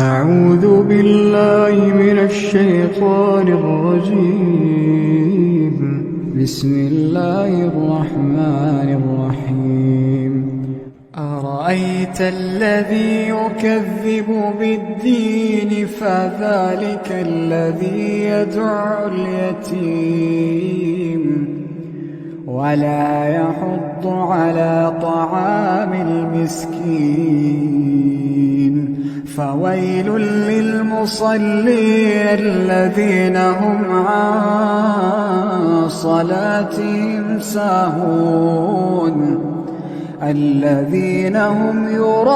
أعوذ بالله من الشيطان الرجيم بسم الله الرحمن الرحيم أرأيت الذي يكذب بالدين فذلك الذي يدعو اليتيم ولا يحض على طعام المسكين فويل للمصلين الذين هم عن صلاتهم ساهون الذين هم يراءون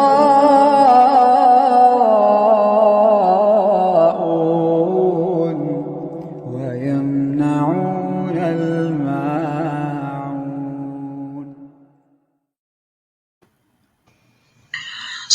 ويمنعون الماعون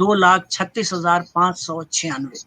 2,36,596।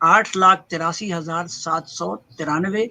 8,83,793।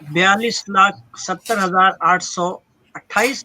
42,70,828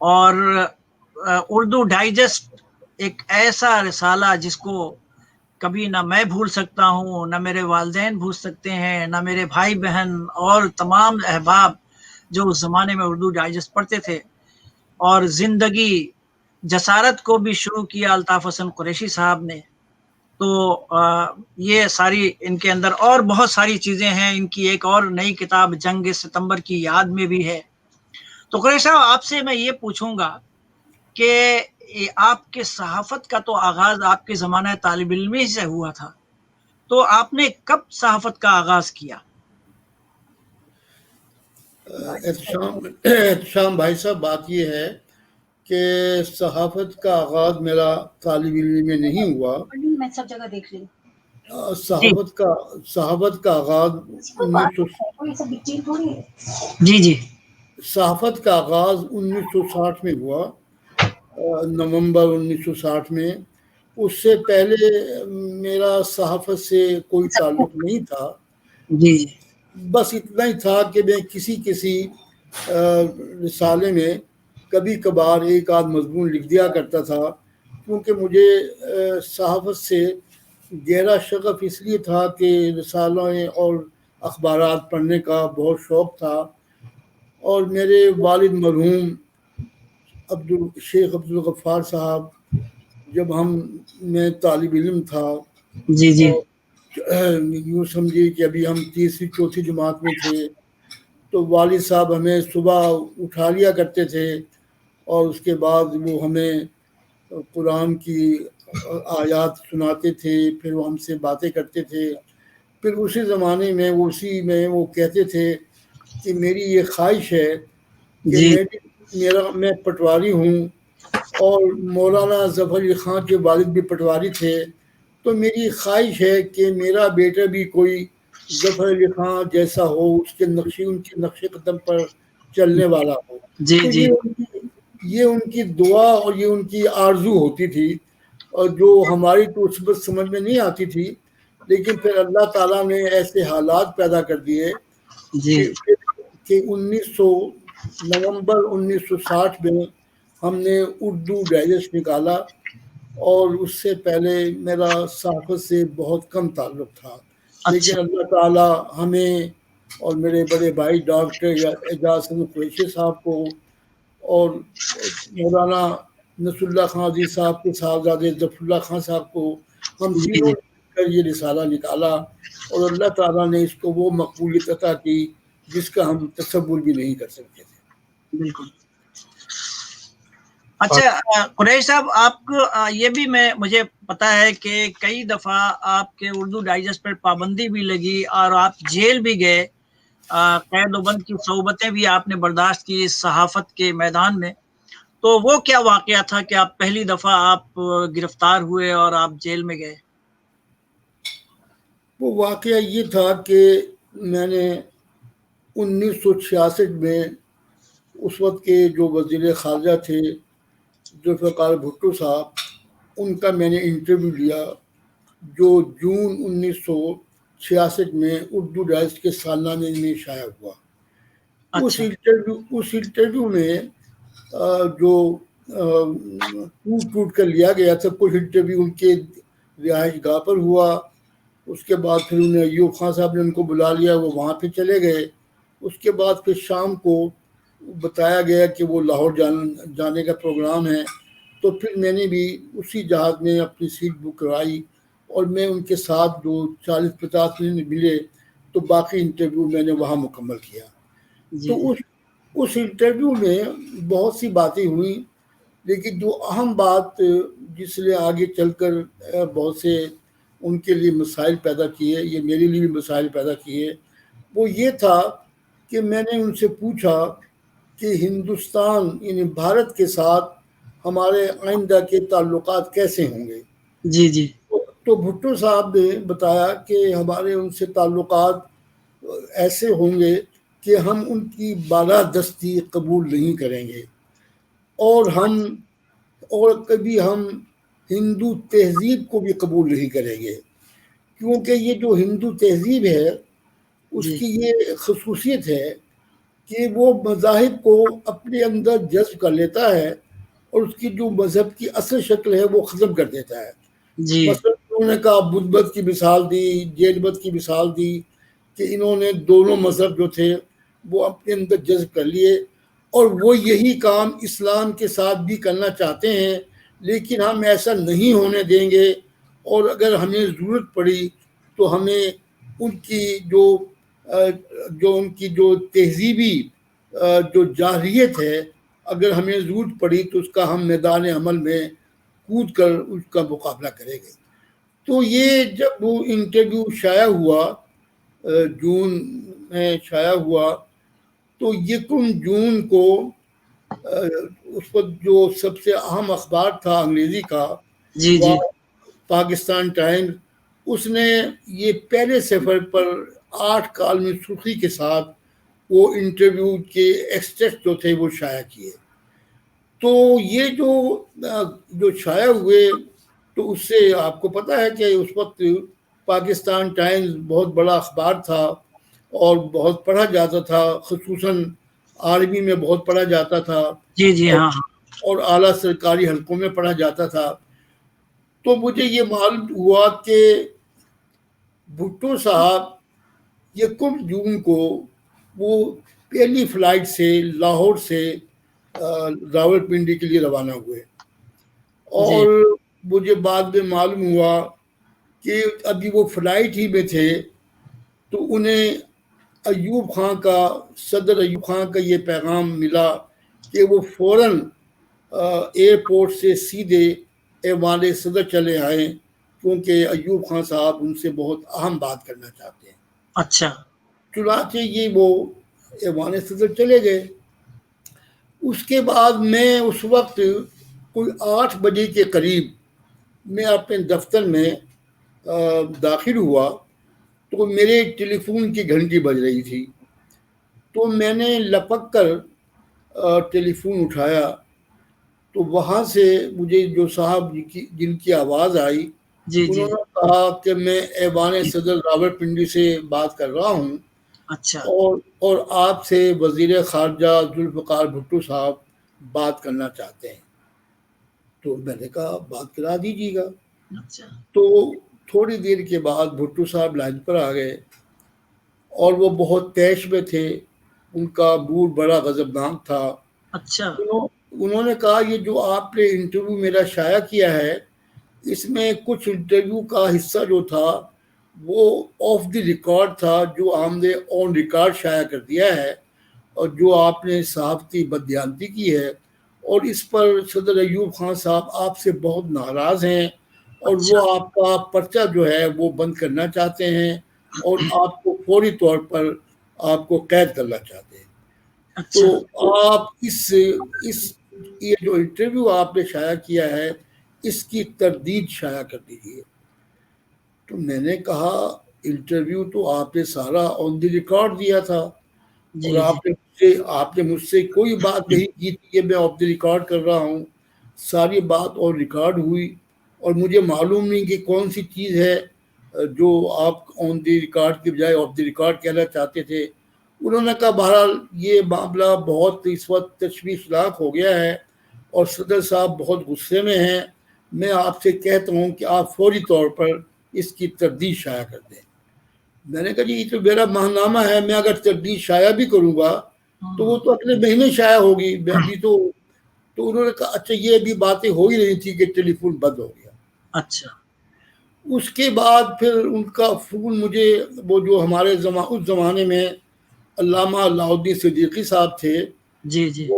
اور اردو ڈائجسٹ ایک ایسا رسالہ جس کو کبھی نہ میں بھول سکتا ہوں، نہ میرے والدین بھول سکتے ہیں، نہ میرے بھائی بہن اور تمام احباب جو اس زمانے میں اردو ڈائجسٹ پڑھتے تھے. اور زندگی جسارت کو بھی شروع کیا الطاف حسن قریشی صاحب نے. تو یہ ساری ان کے اندر اور بہت ساری چیزیں ہیں. ان کی ایک اور نئی کتاب جنگ ستمبر کی یاد میں بھی ہے. تو قریشی صاحب آپ سے میں یہ پوچھوں گا کہ آپ کے صحافت کا تو آغاز آپ کے زمانہ طالب علمی سے ہوا تھا، تو آپ نے کب صحافت کا آغاز کیا؟ احتشام بھائی صاحب، بات یہ ہے کہ صحافت کا آغاز میرا طالب علم میں نہیں ہوا. میں سب جگہ دیکھ رہی ہوں. صحافت کا آغاز جی صحافت کا آغاز 1960 میں ہوا، نومبر 1960 میں. اس سے پہلے میرا صحافت سے کوئی تعلق نہیں تھا. جی بس اتنا ہی تھا کہ میں کسی رسالے میں کبھی کبھار ایک آدھ مضمون لکھ دیا کرتا تھا، کیونکہ مجھے صحافت سے گہرا شغف اس لیے تھا کہ رسالوں اور اخبارات پڑھنے کا بہت شوق تھا. اور میرے والد مرحوم شیخ عبدالغفار صاحب، جب میں طالب علم تھا، جی جی یوں سمجھیے کہ ابھی ہم تیسری چوتھی جماعت میں تھے، تو والد صاحب ہمیں صبح اٹھا لیا کرتے تھے اور اس کے بعد وہ ہمیں قرآن کی آیات سناتے تھے، پھر وہ ہم سے باتیں کرتے تھے. پھر اسی زمانے میں وہ کہتے تھے کہ میری یہ خواہش ہے کہ جی میں پٹواری ہوں، اور مولانا ظفر علی خان کے والد بھی پٹواری تھے، تو میری خواہش ہے کہ میرا بیٹا بھی کوئی ظفر علی خان جیسا ہو، اس کے ان کے نقش قدم پر چلنے والا ہو. جی تو جی یہ ان کی دعا اور یہ ان کی آرزو ہوتی تھی، اور جو ہماری تو اس وقت سمجھ میں نہیں آتی تھی. لیکن پھر اللہ تعالیٰ نے ایسے حالات پیدا کر دیے جی کہ نومبر 1960 میں ہم نے اردو ڈائجسٹ نکالا، اور اس سے پہلے میرا صحافت سے بہت کم تعلق تھا. لیکن اللہ تعالیٰ ہمیں اور میرے بڑے بھائی ڈاکٹر اعجاز حسن قریشی صاحب کو اور مولانا نصر اللہ خان عزیز صاحب کے صاحبزادے ظفر اللہ خان صاحب کو، ہم جی تینوں کر یہ رسالہ نکالا، اور اللہ تعالیٰ نے اس کو وہ مقبولیت عطا کی جس کا ہم تصور بھی نہیں کر سکتے تھے. بالکل. اچھا قریش صاحب، آپ کو یہ بھی مجھے پتا ہے کہ کئی دفعہ آپ کے اردو ڈائجسٹ پر پابندی بھی لگی اور آپ جیل بھی گئے، قید و بند کی صعوبتیں بھی آپ نے برداشت کی اس صحافت کے میدان میں. تو وہ کیا واقعہ تھا کہ آپ پہلی دفعہ آپ گرفتار ہوئے اور آپ جیل میں گئے؟ وہ واقعہ یہ تھا کہ میں نے 1966 میں اس وقت کے جو وزیر خارجہ تھے ذوالفقار بھٹو صاحب، ان کا میں نے انٹرویو لیا، جو جون 1966 میں اردو ڈائجسٹ کے سالانہ میں شائع ہوا. اس انٹرویو میں جو ٹوٹ کر لیا گیا تھا، کچھ انٹرویو ان کے رہائش گاہ پر ہوا. اس کے بعد پھر انہیں ایوب خان صاحب نے ان کو بلا لیا، وہ وہاں پہ چلے گئے. اس کے بعد پھر شام کو بتایا گیا کہ وہ لاہور جانے کا پروگرام ہے. تو پھر میں نے بھی اسی جہاز میں اپنی سیٹ بک کرائی، اور میں ان کے ساتھ جو 40-50 منٹ ملے، تو باقی انٹرویو میں نے وہاں مکمل کیا. تو اس انٹرویو میں بہت سی باتیں ہوئیں، لیکن جو اہم بات جس نے آگے چل کر بہت سے ان کے لیے مسائل پیدا کیے، یہ میرے لیے بھی مسائل پیدا کیے، وہ یہ تھا کہ میں نے ان سے پوچھا کہ ہندوستان یعنی بھارت کے ساتھ ہمارے آئندہ کے تعلقات کیسے ہوں گے. جی جی تو بھٹو صاحب نے بتایا کہ ہمارے ان سے تعلقات ایسے ہوں گے کہ ہم ان کی بالادستی قبول نہیں کریں گے، اور کبھی ہم ہندو تہذیب کو بھی قبول نہیں کریں گے، کیونکہ یہ جو ہندو تہذیب ہے اس جی کی یہ خصوصیت ہے کہ وہ مذاہب کو اپنے اندر جذب کر لیتا ہے اور اس کی جو مذہب کی اصل شکل ہے وہ ختم کر دیتا ہے. جی مثلا انہوں نے کہا بدھ مت کی مثال دی، جین مت کی مثال دی کہ انہوں نے دونوں مذہب جو تھے وہ اپنے اندر جذب کر لیے، اور وہ یہی کام اسلام کے ساتھ بھی کرنا چاہتے ہیں، لیکن ہم ایسا نہیں ہونے دیں گے، اور اگر ہمیں ضرورت پڑی تو ہمیں ان کی جو ان کی جو تہذیبی جو جاہلیت ہے، اگر ہمیں ضرورت پڑی تو اس کا ہم میدان عمل میں کود کر اس کا مقابلہ کریں گے. تو یہ جب وہ انٹرویو شائع ہوا، جون میں شائع ہوا، تو 1 جون کو اس وقت جو سب سے اہم اخبار تھا انگریزی کا، جی جی پاکستان ٹائمز، اس نے یہ پہلے صفحے پر 8 کالمی سرخی کے ساتھ وہ انٹرویو کے ایکسٹریکٹ جو تھے وہ شائع کیے. تو یہ جو شائع ہوئے، تو اس سے آپ کو پتہ ہے کہ اس وقت پاکستان ٹائمز بہت بڑا اخبار تھا اور بہت پڑھا جاتا تھا، خصوصاً عربی میں بہت پڑھا جاتا تھا، جی جی ہاں ہاں اور اعلیٰ سرکاری حلقوں میں پڑھا جاتا تھا. تو مجھے یہ معلوم ہوا کہ بھٹو صاحب 1 جون کو وہ پہلی فلائٹ سے لاہور سے راولپنڈی کے لیے روانہ ہوئے، جی اور مجھے بعد میں معلوم ہوا کہ ابھی وہ فلائٹ ہی میں تھے تو انہیں ایوب خان کا، صدر ایوب خان کا یہ پیغام ملا کہ وہ فوراً ایئرپورٹ سے سیدھے ایوان صدر چلے آئیں، کیونکہ ایوب خان صاحب ان سے بہت اہم بات کرنا چاہتے ہیں. اچھا چنانچہ یہ وہ ایوان صدر چلے گئے. اس کے بعد میں اس وقت کوئی 8 بجے کے قریب میں اپنے دفتر میں داخل ہوا، تو میرے ٹیلی فون کی گھنٹی بج رہی تھی. تو میں نے لپک کر ٹیلی فون اٹھایا، تو وہاں سے مجھے جو صاحب جن کی آواز آئی، جی جی انہوں نے کہا کہ میں ایوان صدر راولپنڈی سے بات کر رہا ہوں، اچھا اور آپ سے وزیر خارجہ ذوالفقار بھٹو صاحب بات کرنا چاہتے ہیں. تو میں نے کہا بات کرا دیجیے گا. اچھا تو تھوڑی دیر کے بعد بھٹو صاحب لائن پر آ گئے، اور وہ بہت طیش میں تھے، ان کا موڈ بڑا غضبناک تھا. اچھا انہوں نے کہا یہ جو آپ نے انٹرویو میرا شائع کیا ہے، اس میں کچھ انٹرویو کا حصہ جو تھا وہ آف دی ریکارڈ تھا، جو ہم نے آن ریکارڈ شائع کر دیا ہے، اور جو آپ نے صحافتی بددیانتی کی ہے، اور اس پر صدر ایوب خان صاحب آپ سے بہت ناراض ہیں، اور اچھا وہ آپ کا پرچہ جو ہے وہ بند کرنا چاہتے ہیں، اور آپ کو فوری طور پر آپ کو قید کرنا چاہتے ہیں. تو اچھا آپ یہ جو انٹرویو آپ نے شائع کیا ہے، اس کی تردید شائع کر دیجیے. تو میں نے کہا انٹرویو تو آپ نے سارا آن دی ریکارڈ دیا تھا، اور جی جی آپ نے مجھ سے کوئی بات نہیں کی تھی کہ میں آف دی ریکارڈ کر رہا ہوں. ساری بات آن ریکارڈ ہوئی، اور مجھے معلوم نہیں کہ کون سی چیز ہے جو آپ آن دی ریکارڈ کے بجائے آف دی ریکارڈ کہنا چاہتے تھے. انہوں نے کہا بہرحال یہ معاملہ بہت اس وقت تشویشناک ہو گیا ہے، اور صدر صاحب بہت غصے میں ہیں، میں آپ سے کہتا ہوں کہ آپ فوری طور پر اس کی تردید شائع کر دیں. میں نے کہا جی یہ تو میرا ماہنامہ ہے، میں اگر تردید شائع بھی کروں گا تو وہ تو اگلے مہینے شائع ہوگی. ابھی تو انہوں نے کہا اچھا یہ بھی باتیں ہو ہی رہی تھی کہ ٹیلی فون بند ہو گیا. اچھا اس کے بعد پھر ان کا فون مجھے، وہ جو ہمارے اس زمانے میں علامہ علاء الدین صدیقی صاحب تھے، جی جی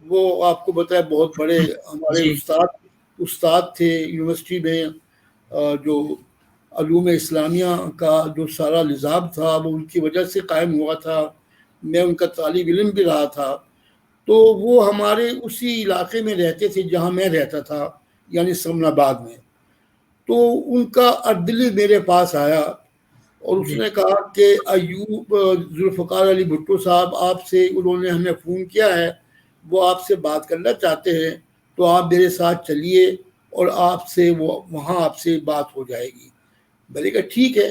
وہ آپ کو بتایا بہت بڑے ہمارے جی استاد تھے یونیورسٹی میں. جو علوم اسلامیہ کا جو سارا نظام تھا وہ ان کی وجہ سے قائم ہوا تھا، میں ان کا طالب علم بھی رہا تھا. تو وہ ہمارے اسی علاقے میں رہتے تھے جہاں میں رہتا تھا، یعنی سمن آباد میں. تو ان کا عدلی میرے پاس آیا، اور اس جی نے کہا کہ ایوب ذوالفقار علی بھٹو صاحب آپ سے انہوں نے ہمیں فون کیا ہے، وہ آپ سے بات کرنا چاہتے ہیں، تو آپ میرے ساتھ چلیے اور آپ سے وہاں آپ سے بات ہو جائے گی. میں نے کہا ٹھیک ہے.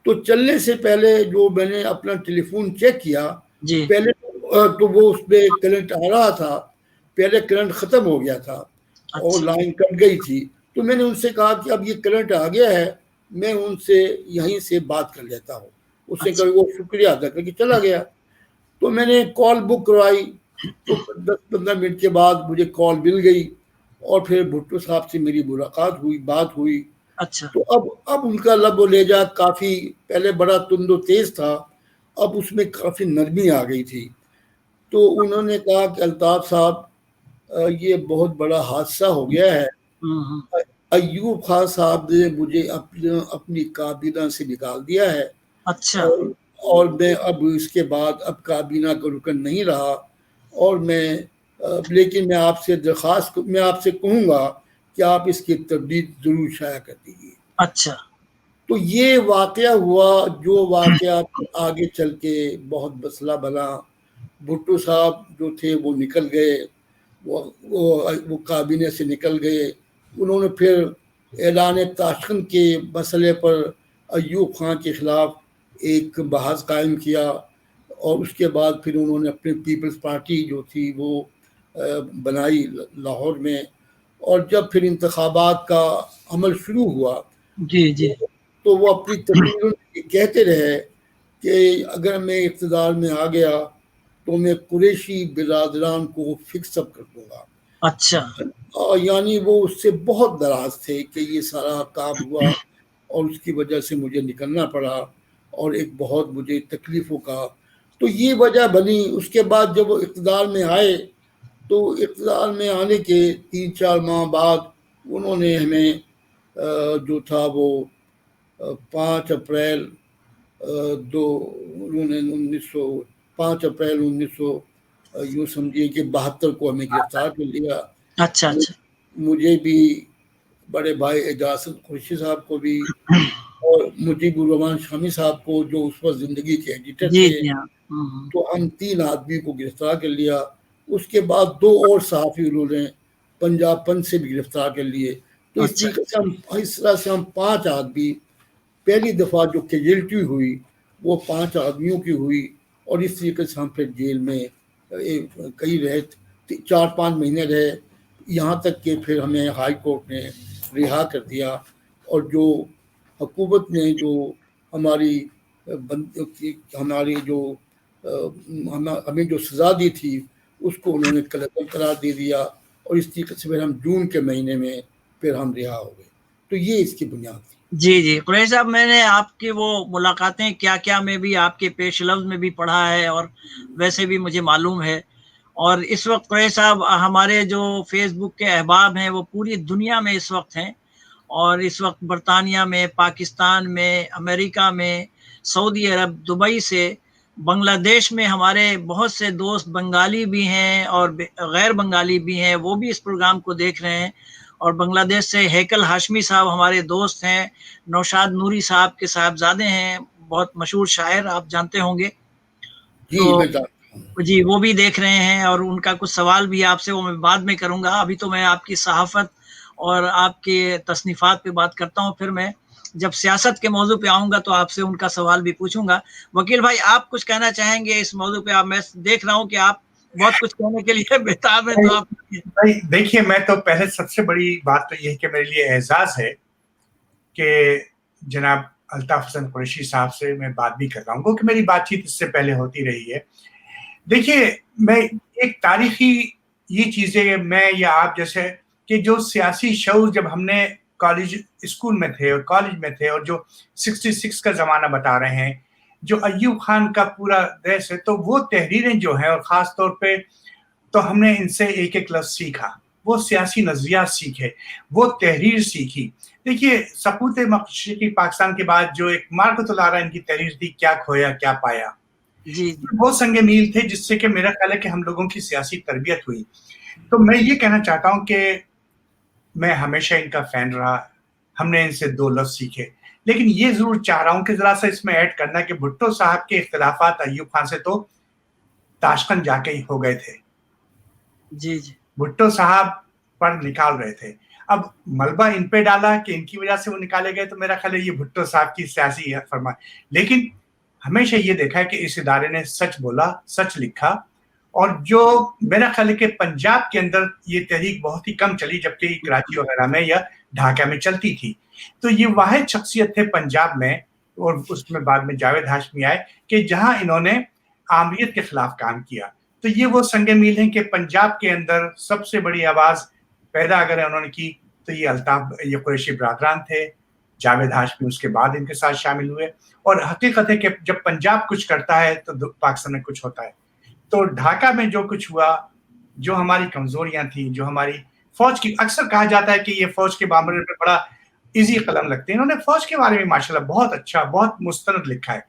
تو چلنے سے پہلے جو میں نے اپنا ٹیلی فون چیک کیا، جی پہلے تو وہ اس میں کرنٹ آ رہا تھا، پہلے کرنٹ ختم ہو گیا تھا اور اچھا لائن کٹ گئی تھی، تو میں نے ان سے کہا کہ اب یہ کرنٹ آ گیا ہے، میں ان سے یہیں سے بات کر لیتا ہوں. اس نے اچھا کہا وہ شکریہ ادا کر کے چلا گیا. تو میں نے کال بک کروائی، تو 10-15 منٹ کے بعد مجھے کال مل گئی اور پھر بھٹو صاحب سے میری ملاقات ہوئی، بات ہوئی. اچھا تو اب ان کا لب و لہجہ کافی پہلے بڑا تند و تیز تھا، اب اس میں کافی نرمی آ گئی تھی. تو انہوں نے کہا کہ الطاف صاحب یہ بہت بڑا حادثہ ہو گیا ہے، ہوں ایوب خان صاحب نے مجھے اپنی کابینہ سے نکال دیا ہے، اچھا اور میں اب اس کے بعد اب کابینہ کا رکن نہیں رہا، اور لیکن میں آپ سے میں آپ سے کہوں گا کہ آپ اس کی تردید ضرور شائع کر دیجیے. اچھا تو یہ واقعہ ہوا، جو واقعہ آگے چل کے بہت مسئلہ بنا. بھٹو صاحب جو تھے وہ نکل گئے، وہ کابینہ سے نکل گئے. انہوں نے پھر اعلان تاشکند کے مسئلے پر ایوب خان کے خلاف ایک بحث قائم کیا، اور اس کے بعد پھر انہوں نے اپنی پیپلز پارٹی جو تھی وہ بنائی لاہور میں. اور جب پھر انتخابات کا عمل شروع ہوا جی جی تو وہ اپنی تقریروں میں کہتے رہے کہ اگر میں اقتدار میں آ گیا تو میں قریشی برادران کو فکس اپ کر دوں گا. اچھا یعنی وہ اس سے بہت ناراض تھے کہ یہ سارا کام ہوا اور اس کی وجہ سے مجھے نکلنا پڑا اور ایک بہت مجھے تکلیفوں کا. تو یہ وجہ بنی. اس کے بعد جب وہ اقتدار میں آئے تو اقتدار میں آنے کے 3-4 ماہ بعد انہوں نے ہمیں جو تھا وہ 5 اپریل 1900 یوں سمجھیے کہ 72 کو ہمیں گرفتار کر لیا. اچھا اچھا مجھے بھی، بڑے بھائی اعجاز قریشی صاحب کو بھی، اور مجیب الرحمان شامی صاحب کو جو اس وقت زندگی کے ایڈیٹر جی تھے. جی ہاں تو ہم 3 آدمی کو گرفتار کر لیا. اس کے بعد 2 اور صحافی انہوں نے پنجاب پنچ سے بھی گرفتار کر لیے. تو اچھا اس طرح سے ہم 5 آدمی، پہلی دفعہ جو کیجلٹی ہوئی وہ 5 آدمیوں کی ہوئی. اور اس طریقے سے ہم پھر جیل میں کئی رہے، 4-5 مہینے رہے، یہاں تک کہ پھر ہمیں ہائی کورٹ نے رہا کر دیا. اور جو حکومت نے جو ہماری جو ہمیں جو سزا دی تھی اس کو انہوں نے قلعہ قرار دے دیا. اور اس طریقے سے پھر ہم جون کے مہینے میں پھر ہم رہا ہو گئے. تو یہ اس کی بنیاد تھی. جی جی قریشی صاحب، میں نے آپ کی وہ ملاقاتیں کیا میں بھی آپ کے پیش لفظ میں بھی پڑھا ہے اور ویسے بھی مجھے معلوم ہے. اور اس وقت قریشی صاحب ہمارے جو فیس بک کے احباب ہیں وہ پوری دنیا میں اس وقت ہیں، اور اس وقت برطانیہ میں، پاکستان میں، امریکہ میں، سعودی عرب، دبئی سے، بنگلہ دیش میں ہمارے بہت سے دوست بنگالی بھی ہیں اور غیر بنگالی بھی ہیں، وہ بھی اس پروگرام کو دیکھ رہے ہیں. اور بنگلہ دیش سے ہیکل ہاشمی صاحب ہمارے دوست ہیں، نوشاد نوری صاحب کے صاحبزادے ہیں، بہت مشہور شاعر، آپ جانتے ہوں گے. جی تو میں جانتا ہوں. جی وہ بھی دیکھ رہے ہیں، اور ان کا کچھ سوال بھی آپ سے وہ میں بعد میں کروں گا. ابھی تو میں آپ کی صحافت اور آپ کے تصنیفات پہ بات کرتا ہوں، پھر میں جب سیاست کے موضوع پہ آؤں گا تو آپ سے ان کا سوال بھی پوچھوں گا. وکیل بھائی، آپ کچھ کہنا چاہیں گے اس موضوع پہ؟ میں دیکھ رہا ہوں کہ آپ بہت کچھ کہنے کے لیے بےتاب ہیں، تو آپ دیکھیے، میں تو پہلے سب سے بڑی بات تو یہ ہے کہ میرے لیے اعزاز ہے کہ جناب الطاف حسن قریشی صاحب سے میں بات بھی کر رہا ہوں، کیونکہ میری بات چیت اس سے پہلے ہوتی رہی ہے. دیکھیے، میں ایک تاریخی یہ چیزیں میں یا آپ جیسے کہ جو سیاسی شعور جب ہم نے کالج اسکول میں تھے اور کالج میں تھے، اور جو 66 کا زمانہ بتا رہے ہیں، جو ایوب خان کا پورا دیش ہے، تو وہ تحریریں جو ہیں، اور خاص طور پہ تو ہم نے ان سے ایک ایک لفظ سیکھا، وہ سیاسی نظریات سیکھے، وہ تحریر سیکھی. دیکھیے، سقوط مشرقی پاکستان کے بعد جو ایک مارکت العرا ان کی تحریر تھی، کیا کھویا کیا پایا، جی وہ سنگ میل تھے جس سے کہ میرا خیال ہے کہ ہم لوگوں کی سیاسی تربیت ہوئی. تو میں یہ کہنا چاہتا ہوں کہ میں ہمیشہ ان کا فین رہا، ہم نے ان سے 2 لفظ سیکھے. لیکن یہ ضرور چاہ رہا ہوں کہ ذرا سا اس میں ایڈ کرنا کہ بھٹو صاحب کے اختلافات ایوب خان سے تو تاشکند جا کے ہی ہو گئے تھے. جی جی بھٹو صاحب پر نکال رہے تھے، اب ملبہ ان پہ ڈالا کہ ان کی وجہ سے وہ نکالے گئے، تو میرا خیال ہے یہ بھٹو صاحب کی سیاسی فرما. لیکن ہمیشہ یہ دیکھا ہے کہ اس ادارے نے سچ بولا، سچ لکھا، اور جو میرا خیال ہے کہ پنجاب کے اندر یہ تحریک بہت ہی کم چلی، جبکہ کراچی وغیرہ میں یا ڈھاکہ میں چلتی تھی. تو یہ واحد شخصیت تھے پنجاب میں، اور اس میں بعد میں جاوید ہاشمی آئے، کہ جہاں انہوں نے آمریت کے خلاف کام کیا. تو یہ وہ سنگ میل ہیں کہ پنجاب کے اندر سب سے بڑی آواز پیدا اگر انہوں نے کی تو یہ الطاف، یہ قریشی برادران تھے. جاوید ہاشمی اس کے بعد ان کے ساتھ شامل ہوئے. اور حقیقت ہے کہ جب پنجاب کچھ کرتا ہے تو پاکستان میں کچھ ہوتا ہے. تو ڈھاکہ میں جو کچھ ہوا، جو ہماری کمزوریاں تھیں، جو ہماری فوج کی، اکثر کہا جاتا ہے کہ یہ فوج کے معاملے میں بڑا ایزی قلم لگتے ہیں. انہوں نے فوج کے بارے میں ماشاءاللہ بہت اچھا، بہت مستند لکھا ہے.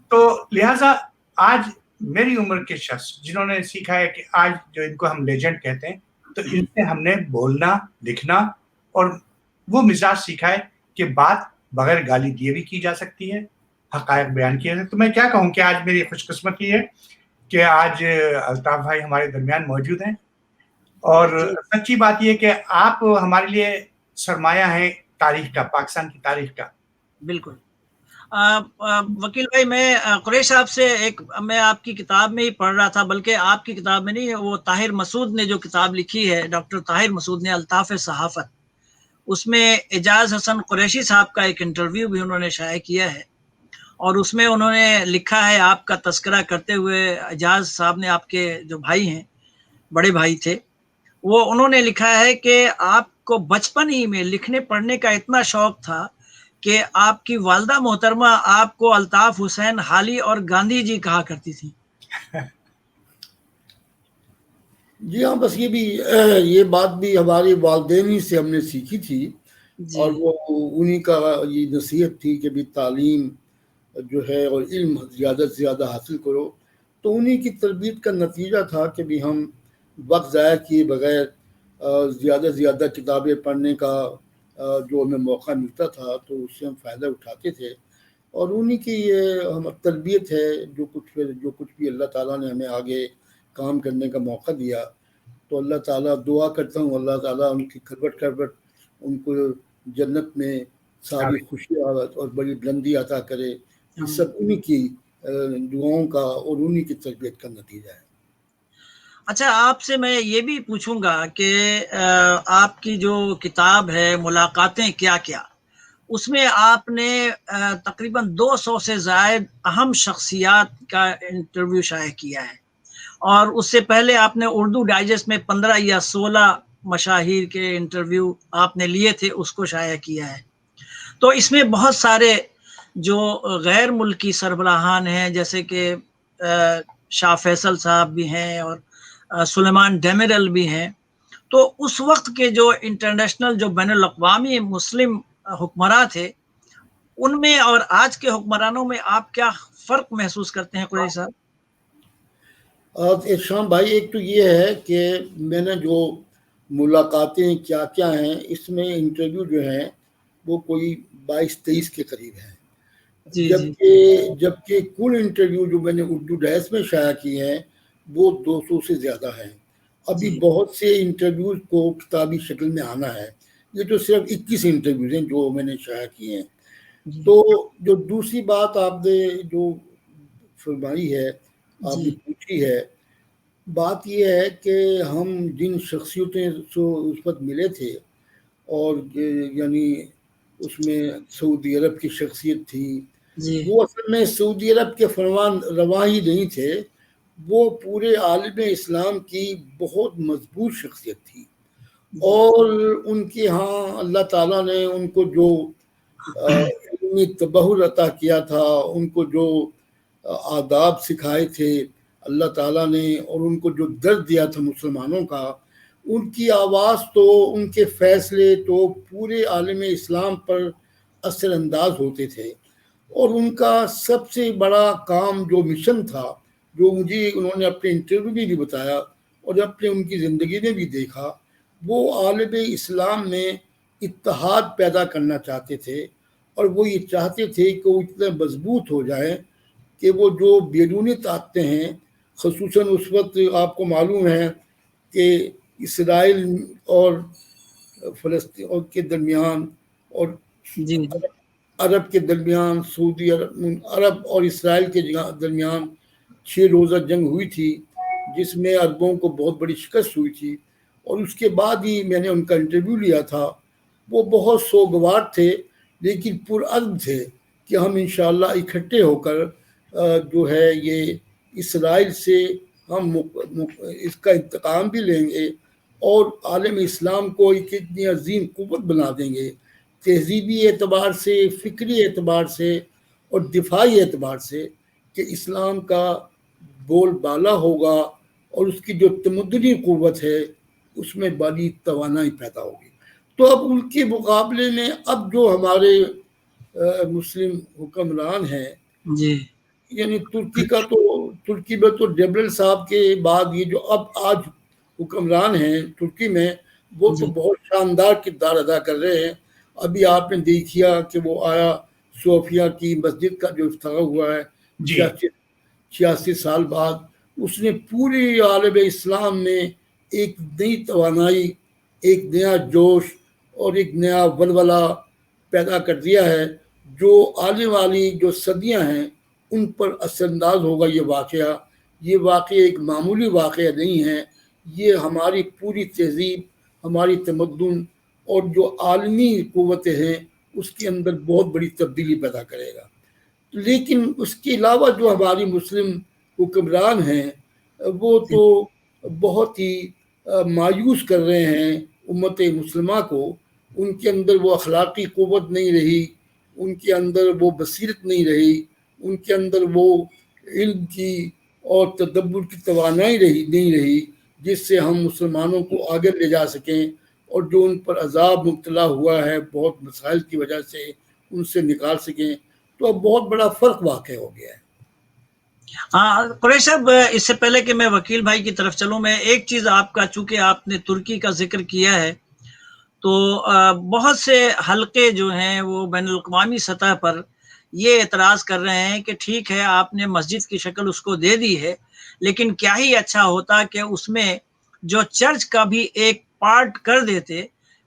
تو لہٰذا آج میری عمر کے شخص جنہوں نے سیکھا ہے کہ آج جو ان کو ہم لیجنڈ کہتے ہیں، تو ان سے ہم نے بولنا، لکھنا اور وہ مزاج سیکھا ہے کہ بات بغیر گالی دیے بھی کی جا سکتی ہے، حقائق بیان کیے جا سکتے. تو میں کیا کہوں کہ آج میری خوش قسمتی ہے کہ آج الطاف بھائی ہمارے درمیان موجود ہیں. اور سچی بات یہ کہ آپ ہمارے لیے سرمایہ ہیں تاریخ کا، پاکستان کی تاریخ کا. بالکل. وکیل بھائی، میں قریش صاحب سے میں آپ کی کتاب میں ہی پڑھ رہا تھا، بلکہ آپ کی کتاب میں نہیں، وہ طاہر مسعود نے جو کتاب لکھی ہے، ڈاکٹر طاہر مسعود نے، الطاف صحافت، اس میں اعجاز حسن قریشی صاحب کا ایک انٹرویو بھی انہوں نے شائع کیا ہے. اور اس میں انہوں نے لکھا ہے، آپ کا تذکرہ کرتے ہوئے، اعجاز صاحب نے، آپ کے جو بھائی ہیں، بڑے بھائی تھے، وہ انہوں نے لکھا ہے کہ آپ کو بچپن ہی میں لکھنے پڑھنے کا اتنا شوق تھا کہ آپ کی والدہ محترمہ آپ کو الطاف حسین حالی اور گاندھی جی کہا کرتی تھی. جی ہاں، بس یہ بات بھی ہمارے والدین ہی سے ہم نے سیکھی تھی. اور وہ انہی کا یہ نصیحت تھی کہ بھی تعلیم جو ہے اور علم زیادہ سے زیادہ حاصل کرو. تو انہی کی تربیت کا نتیجہ تھا کہ بھی ہم وقت ضائع کیے بغیر زیادہ سے زیادہ کتابیں پڑھنے کا جو ہمیں موقع ملتا تھا تو اس سے ہم فائدہ اٹھاتے تھے. اور انہی کی یہ ہم تربیت ہے، جو کچھ بھی اللہ تعالیٰ نے ہمیں آگے کام کرنے کا موقع دیا. تو اللہ تعالیٰ، دعا کرتا ہوں اللہ تعالیٰ ان کی کھربٹ ان کو جنت میں ساری خوشیاں اور بڑی بلندی عطا کرے. یہ سب انہی کی دعاؤں کا اور انہی کی تربیت کا نتیجہ ہے. اچھا، آپ سے میں یہ بھی پوچھوں گا کہ آپ کی جو کتاب ہے ملاقاتیں کیا کیا، اس میں آپ نے تقریباً 200 سے زائد اہم شخصیات کا انٹرویو شائع کیا ہے. اور اس سے پہلے آپ نے اردو ڈائجسٹ میں 15 یا 16 مشاہیر کے انٹرویو آپ نے لیے تھے، اس کو شائع کیا ہے. تو اس میں بہت سارے جو غیر ملکی سربراہان ہیں، جیسے کہ شاہ فیصل صاحب بھی ہیں اور سلیمان ڈیمیرل بھی ہیں. تو اس وقت کے جو انٹرنیشنل، جو بین الاقوامی مسلم حکمراں تھے، ان میں اور آج کے حکمرانوں میں آپ کیا فرق محسوس کرتے ہیں قریشی صاحب؟ شام بھائی، ایک تو یہ ہے کہ میں نے جو ملاقاتیں کیا کیا ہیں، اس میں انٹرویو جو ہیں وہ کوئی 22-23 کے قریب ہیں. جبکہ کل انٹرویو جو میں نے اردو ڈائس میں شائع کیے ہیں وہ 200 سے زیادہ ہیں. ابھی بہت سے انٹرویوز کو کتابی شکل میں آنا ہے. یہ تو صرف 21 انٹرویوز ہیں جو میں نے شائع کیے ہیں. تو جو دوسری بات آپ نے جو فرمائی ہے، آپ نے پوچھی ہے، بات یہ ہے کہ ہم جن شخصیتیں اس وقت ملے تھے، اور یعنی اس میں سعودی عرب کی شخصیت تھی، وہ اصل میں سعودی عرب کے فرمان رواں ہی نہیں تھے، وہ پورے عالم اسلام کی بہت مضبوط شخصیت تھی. اور ان کے ہاں اللہ تعالیٰ نے ان کو جو علمی تبحر عطا کیا تھا، ان کو جو آداب سکھائے تھے اللہ تعالیٰ نے، اور ان کو جو درد دیا تھا مسلمانوں کا، ان کی آواز تو، ان کے فیصلے تو پورے عالم اسلام پر اثر انداز ہوتے تھے. اور ان کا سب سے بڑا کام، جو مشن تھا، جو مجھے انہوں نے اپنے انٹرویو میں بھی بتایا اور اپنے ان کی زندگی میں بھی دیکھا، وہ عالم اسلام میں اتحاد پیدا کرنا چاہتے تھے. اور وہ یہ چاہتے تھے کہ وہ اتنا مضبوط ہو جائے کہ وہ جو بیرونی طاقتیں ہیں، خصوصاً اس وقت آپ کو معلوم ہے کہ اسرائیل اور فلسطین کے درمیان اور عرب کے درمیان، سعودی عرب اور اسرائیل کے درمیان 6 روزہ جنگ ہوئی تھی، جس میں عربوں کو بہت بڑی شکست ہوئی تھی، اور اس کے بعد ہی میں نے ان کا انٹرویو لیا تھا. وہ بہت سوگوار تھے لیکن پرعزم تھے کہ ہم انشاءاللہ اکٹھے ہو کر جو ہے یہ اسرائیل سے ہم اس کا انتقام بھی لیں گے اور عالم اسلام کو ایک اتنی عظیم قوت بنا دیں گے، تہذیبی اعتبار سے، فکری اعتبار سے اور دفاعی اعتبار سے، کہ اسلام کا بول بالا ہوگا اور اس کی جو تمدنی قوت ہے اس میں بڑی توانائی پیدا ہوگی. تو اب ان کے مقابلے میں اب جو ہمارے مسلم حکمران ہیں، جی یعنی ترکی میں تو جبرل صاحب کے بعد یہ جو اب آج حکمران ہیں ترکی میں، وہ تو جی بہت شاندار کردار ادا کر رہے ہیں. ابھی آپ نے دیکھیا کہ وہ آیا صوفیہ کی مسجد کا جو افتتاح ہوا ہے جی 86 سال بعد، اس نے پوری عالم اسلام میں ایک نئی توانائی، ایک نیا جوش اور ایک نیا ولولہ پیدا کر دیا ہے، جو آنے والی جو صدیاں ہیں ان پر اثر انداز ہوگا. یہ واقعہ ایک معمولی واقعہ نہیں ہے، یہ ہماری پوری تہذیب، ہماری تمدن اور جو عالمی قوتیں ہیں اس کے اندر بہت بڑی تبدیلی پیدا کرے گا. لیکن اس کے علاوہ جو ہماری مسلم حکمران ہیں وہ تو بہت ہی مایوس کر رہے ہیں امت مسلمہ کو. ان کے اندر وہ اخلاقی قوت نہیں رہی، ان کے اندر وہ بصیرت نہیں رہی، ان کے اندر وہ علم کی اور تدبر کی توانائی نہیں رہی جس سے ہم مسلمانوں کو آگے لے جا سکیں، اور جو ان پر عذاب مبتلا ہوا ہے بہت مسائل کی وجہ سے ان سے نکال سکیں. تو اب بہت بڑا فرق واقع ہو گیا ہے. قریش صاحب، اس سے پہلے کہ میں وکیل بھائی کی طرف چلوں، میں ایک چیز آپ کا، چونکہ آپ نے ترکی کا ذکر کیا ہے، تو بہت سے حلقے جو ہیں وہ بین الاقوامی سطح پر یہ اعتراض کر رہے ہیں کہ ٹھیک ہے آپ نے مسجد کی شکل اس کو دے دی ہے، لیکن کیا ہی اچھا ہوتا کہ اس میں جو چرچ کا بھی ایک پارٹ کر دیتے،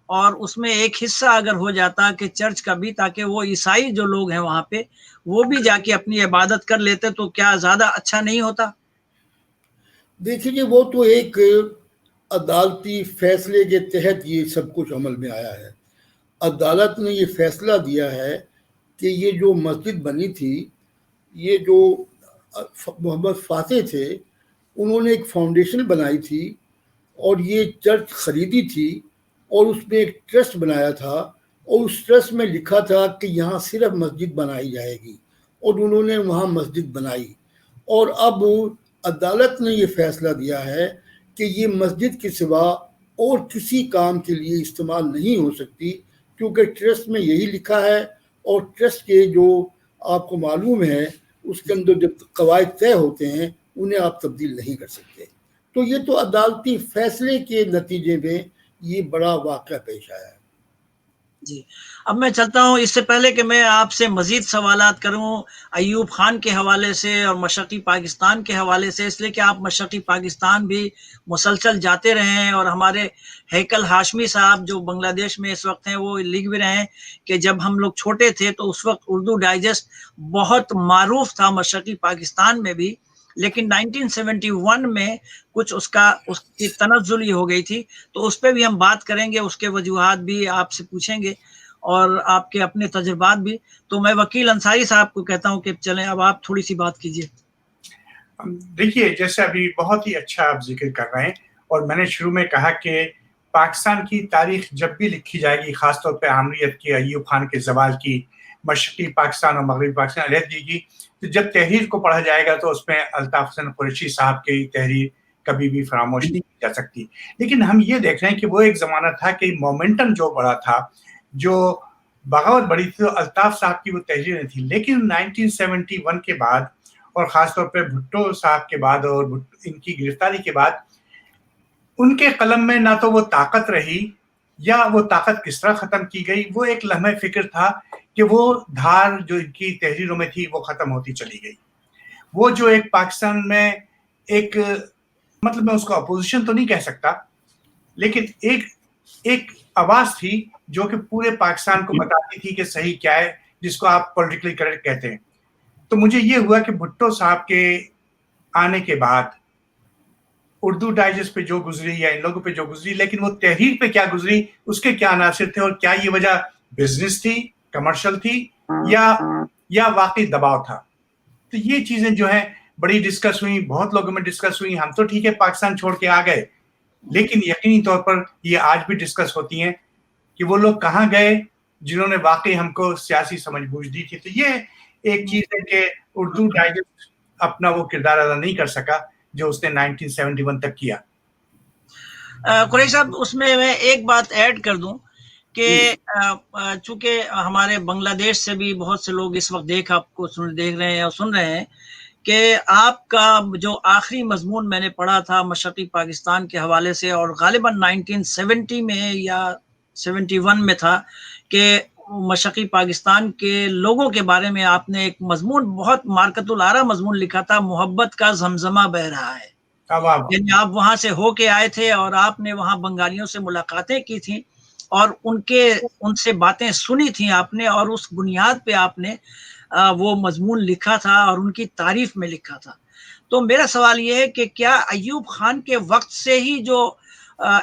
اور اس میں ایک حصہ اگر ہو جاتا کہ چرچ کا بھی، تاکہ وہ عیسائی جو لوگ ہیں وہاں پہ وہ بھی جا کے اپنی عبادت کر لیتے، تو کیا زیادہ اچھا نہیں ہوتا؟ دیکھیے وہ تو ایک عدالتی فیصلے کے تحت یہ سب کچھ عمل میں آیا ہے. عدالت نے یہ فیصلہ دیا ہے کہ یہ جو مسجد بنی تھی، یہ جو محمد فاتح تھے انہوں نے ایک فاؤنڈیشن بنائی تھی اور یہ چرچ خریدی تھی، اور اس میں ایک ٹرسٹ بنایا تھا، اور اس ٹرسٹ میں لکھا تھا کہ یہاں صرف مسجد بنائی جائے گی، اور انہوں نے وہاں مسجد بنائی. اور اب عدالت نے یہ فیصلہ دیا ہے کہ یہ مسجد کے سوا اور کسی کام کے لیے استعمال نہیں ہو سکتی، کیونکہ ٹرسٹ میں یہی لکھا ہے، اور ٹرسٹ کے جو آپ کو معلوم ہے اس کے اندر جب قواعد طے ہوتے ہیں انہیں آپ تبدیل نہیں کر سکتے. تو یہ تو عدالتی فیصلے کے نتیجے میں یہ بڑا واقعہ پیش آیا ہے. جی، اب میں چلتا ہوں، اس سے پہلے کہ میں آپ سے مزید سوالات کروں ایوب خان کے حوالے سے اور مشرقی پاکستان کے حوالے سے، اس لیے کہ آپ مشرقی پاکستان بھی مسلسل جاتے رہے ہیں، اور ہمارے ہیکل ہاشمی صاحب جو بنگلہ دیش میں اس وقت ہیں وہ لکھ بھی رہے ہیں کہ جب ہم لوگ چھوٹے تھے تو اس وقت اردو ڈائجسٹ بہت معروف تھا مشرقی پاکستان میں بھی، لیکن 1971 میں کچھ اس کی تنزلی ہو گئی تھی، تو اس پہ بھی ہم بات کریں گے، اس کے وجوہات بھی آپ سے پوچھیں گے اور آپ کے اپنے تجربات بھی. تو میں وکیل انصاری صاحب کو کہتا ہوں کہ چلیں اب آپ تھوڑی سی بات کیجیے. دیکھیے، جیسے ابھی بہت ہی اچھا آپ ذکر کر رہے ہیں، اور میں نے شروع میں کہا کہ پاکستان کی تاریخ جب بھی لکھی جائے گی، خاص طور پہ عامریت کی، ایوب خان کے زوال کی، مشرقی پاکستان اور مغربی پاکستان علیحدگی کی، تو جب تحریر کو پڑھا جائے گا تو اس میں الطاف حسن قریشی صاحب کی تحریر کبھی بھی فراموش نہیں کی جا سکتی. لیکن ہم یہ دیکھ رہے ہیں کہ وہ ایک زمانہ تھا کہ مومنٹم جو بڑا تھا، جو بغاوت بڑی تھی، تو الطاف صاحب کی وہ تحریریں تھیں. لیکن 1971 کے بعد، اور خاص طور پہ بھٹو صاحب کے بعد اور ان کی گرفتاری کے بعد، ان کے قلم میں نہ تو وہ طاقت رہی، یا وہ طاقت کس طرح ختم کی گئی. وہ ایک لمحہ فکر تھا کہ وہ دھار جو ان کی تحریروں میں تھی وہ ختم ہوتی چلی گئی. وہ جو ایک پاکستان میں ایک، مطلب میں اس کو اپوزیشن تو نہیں کہہ سکتا، لیکن ایک آواز تھی جو کہ پورے پاکستان کو بتاتی تھی کہ صحیح کیا ہے، جس کو آپ پولیٹیکلی کریکٹ کہتے ہیں. تو مجھے یہ ہوا کہ بھٹو صاحب کے آنے کے بعد اردو ڈائجسٹ پہ جو گزری یا ان لوگوں پہ جو گزری، لیکن وہ تحریر پہ کیا گزری، اس کے کیا عناصر تھے، اور کیا یہ وجہ بزنس تھی، کمرشل تھی، یا واقعی دباؤ تھا. تو یہ چیزیں جو ہیں بڑی ڈسکس ہوئی، بہت لوگوں میں ڈسکس ہوئی. ہم تو ٹھیک ہے پاکستان چھوڑ کے آ گئے، لیکن یقینی طور پر یہ آج بھی ڈسکس ہوتی ہیں کہ وہ لوگ کہاں گئے جنہوں نے واقعی ہم کو سیاسی سمجھ بوجھ دی تھی. تو یہ ایک چیز ہے کہ اردو ڈائجسٹ اپنا وہ کردار ادا نہیں کر سکا جو اس نے 1971 تک کیا. قریشی صاحب، اس میں ایک بات ایڈ کر دوں کہ چونکہ ہمارے بنگلہ دیش سے بھی بہت سے لوگ اس وقت آپ کو دیکھ رہے ہیں اور سن رہے ہیں کہ آپ کا جو آخری مضمون میں نے پڑھا تھا مشرقی پاکستان کے حوالے سے، اور غالباً 1970 میں یا 71 میں تھا، کہ مشرقی پاکستان کے لوگوں کے بارے میں آپ نے ایک مضمون، بہت مارکت العارہ مضمون لکھا تھا، محبت کا زمزمہ بہہ رہا ہے. یعنی آپ وہاں سے ہو کے آئے تھے اور آپ نے وہاں بنگالیوں سے ملاقاتیں کی تھیں اور ان سے باتیں سنی تھیں آپ نے، اور اس بنیاد پہ آپ نے وہ مضمون لکھا تھا اور ان کی تعریف میں لکھا تھا. تو میرا سوال یہ ہے کہ کیا ایوب خان کے وقت سے ہی جو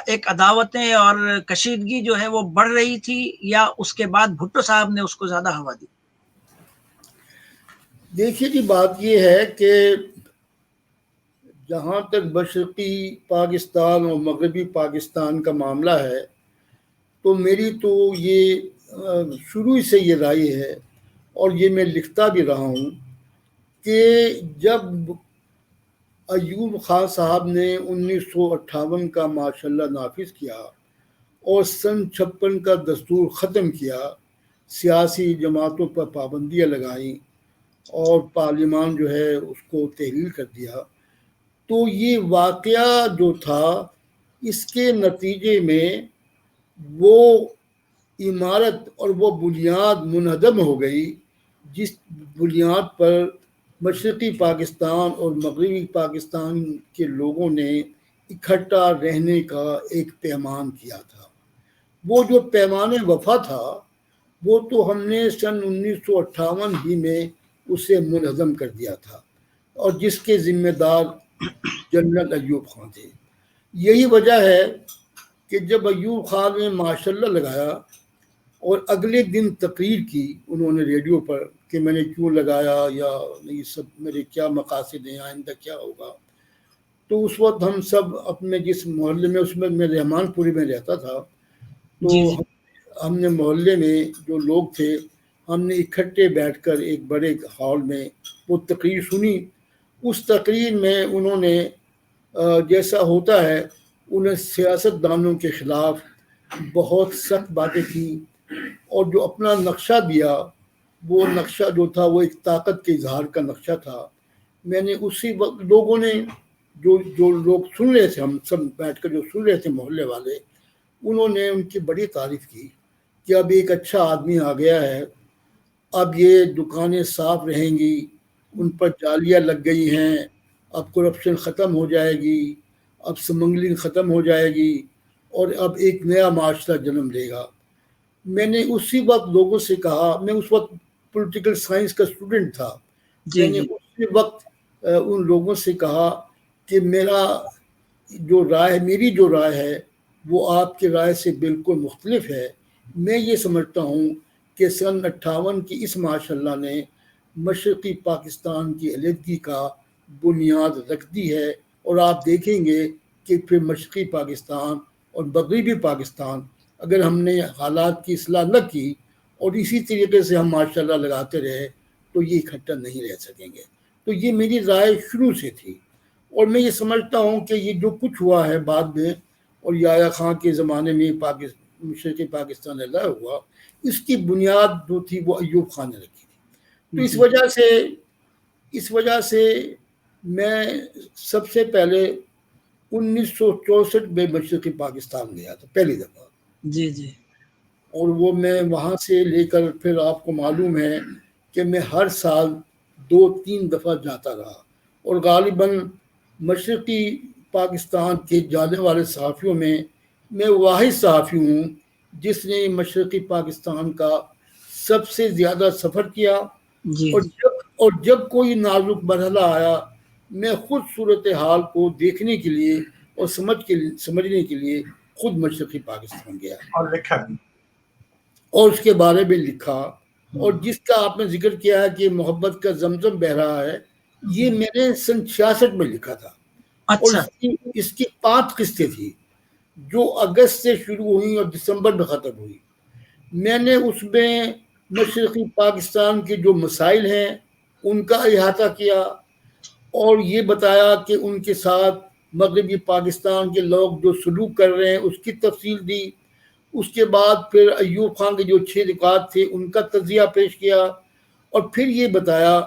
ایک عداوتیں اور کشیدگی جو ہے وہ بڑھ رہی تھی، یا اس کے بعد بھٹو صاحب نے اس کو زیادہ ہوا دی؟ دیکھیے جی، بات یہ ہے کہ جہاں تک مشرقی پاکستان اور مغربی پاکستان کا معاملہ ہے، تو میری تو یہ شروع سے یہ رائے ہے، اور یہ میں لکھتا بھی رہا ہوں، کہ جب ایوب خان صاحب نے 1958 کا ماشاءاللہ نافذ کیا اور سن 56 کا دستور ختم کیا، سیاسی جماعتوں پر پابندیاں لگائیں اور پارلیمان جو ہے اس کو تحلیل کر دیا، تو یہ واقعہ جو تھا اس کے نتیجے میں وہ عمارت اور وہ بنیاد منہدم ہو گئی جس بنیاد پر مشرقی پاکستان اور مغربی پاکستان کے لوگوں نے اکٹھا رہنے کا ایک پیمان کیا تھا. وہ جو پیمان وفا تھا وہ تو ہم نے سن 1958 ہی میں اسے منہدم کر دیا تھا، اور جس کے ذمہ دار جنرل ایوب خان تھے. یہی وجہ ہے کہ جب ایوب خان نے ماشاءاللہ لگایا اور اگلے دن تقریر کی انہوں نے ریڈیو پر کہ میں نے کیوں لگایا، یا یہ سب میرے کیا مقاصد ہیں، آئندہ کیا ہوگا، تو اس وقت ہم سب اپنے جس محلے میں، اس میں رحمان پوری میں رہتا تھا، تو ہم نے محلے میں جو لوگ تھے ہم نے اکٹھے بیٹھ کر ایک بڑے ہال میں وہ تقریر سنی. اس تقریر میں انہوں نے جیسا ہوتا ہے انہیں سیاست دانوں کے خلاف بہت سخت باتیں کی، اور جو اپنا نقشہ دیا وہ نقشہ جو تھا وہ ایک طاقت کے اظہار کا نقشہ تھا. میں نے اسی وقت لوگوں نے جو لوگ سن رہے تھے، ہم سب بیٹھ کر جو سن رہے تھے محلے والے، انہوں نے ان کی بڑی تعریف کی کہ اب ایک اچھا آدمی آ گیا ہے، اب یہ دکانیں صاف رہیں گی، ان پر جالیاں لگ گئی ہیں، اب کرپشن ختم ہو جائے گی، اب سمگلنگ ختم ہو جائے گی، اور اب ایک نیا معاشرہ جنم لے گا. میں نے اسی وقت لوگوں سے کہا، میں اس وقت پولیٹیکل سائنس کا اسٹوڈنٹ تھا، میں نے اسی وقت ان لوگوں سے کہا کہ میری جو رائے ہے وہ آپ کی رائے سے بالکل مختلف ہے. میں یہ سمجھتا ہوں کہ سن 58 کی اس ماشاءاللہ نے مشرقی پاکستان کی علیحدگی کا بنیاد رکھ دی ہے، اور آپ دیکھیں گے کہ پھر مشرقی پاکستان اور مغربی پاکستان اگر ہم نے حالات کی اصلاح نہ کی اور اسی طریقے سے ہم ماشاءاللہ لگاتے رہے تو یہ اکٹھا نہیں رہ سکیں گے. تو یہ میری رائے شروع سے تھی، اور میں یہ سمجھتا ہوں کہ یہ جو کچھ ہوا ہے بعد میں اور یحییٰ خان کے زمانے میں مشرقی پاکستان اللہ ہوا، اس کی بنیاد جو تھی وہ ایوب خان نے رکھی تھی. تو اس وجہ سے میں سب سے پہلے 1964 میں مشرقی پاکستان گیا تھا پہلی دفعہ. اور وہ میں وہاں سے لے کر پھر آپ کو معلوم ہے کہ میں ہر سال 2-3 دفعہ جاتا رہا، اور غالباً مشرقی پاکستان کے جانے والے صحافیوں میں واحد صحافی ہوں جس نے مشرقی پاکستان کا سب سے زیادہ سفر کیا. اور جب کوئی نازک مرحلہ آیا میں خود صورتحال کو دیکھنے کے لیے اور سمجھنے کے لیے خود مشرقی پاکستان گیا اور لکھا بھی. اور اس کے بارے میں لکھا. اور جس کا آپ نے ذکر کیا ہے کہ محبت کا زمزم بہ رہا ہے، یہ میں نے سن 66 میں لکھا تھا. اور اچھا اس کی 5 قسطیں تھیں جو اگست سے شروع ہوئی اور دسمبر میں ختم ہوئی. میں نے اس میں مشرقی پاکستان کے جو مسائل ہیں ان کا احاطہ کیا اور یہ بتایا کہ ان کے ساتھ مغربی پاکستان کے لوگ جو سلوک کر رہے ہیں اس کی تفصیل دی. اس کے بعد پھر ایوب خان کے جو 6 نکات تھے ان کا تجزیہ پیش کیا اور پھر یہ بتایا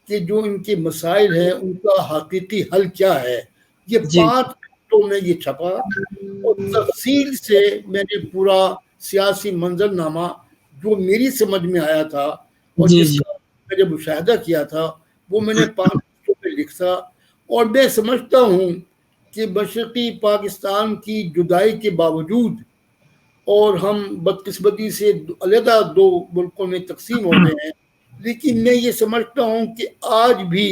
کہ جو ان کے مسائل ہیں ان کا حقیقی حل کیا ہے. یہ جی 5 خطوں میں یہ چھپا اور تفصیل سے میں نے پورا سیاسی منظر نامہ جو میری سمجھ میں آیا تھا اور جی جس جی کا میں نے مشاہدہ کیا تھا وہ میں نے 5 خطوں میں لکھا. اور میں سمجھتا ہوں کہ مشرقی پاکستان کی جدائی کے باوجود اور ہم بدقسمتی سے علیحدہ 2 ملکوں میں تقسیم ہو گئے ہیں، لیکن میں یہ سمجھتا ہوں کہ آج بھی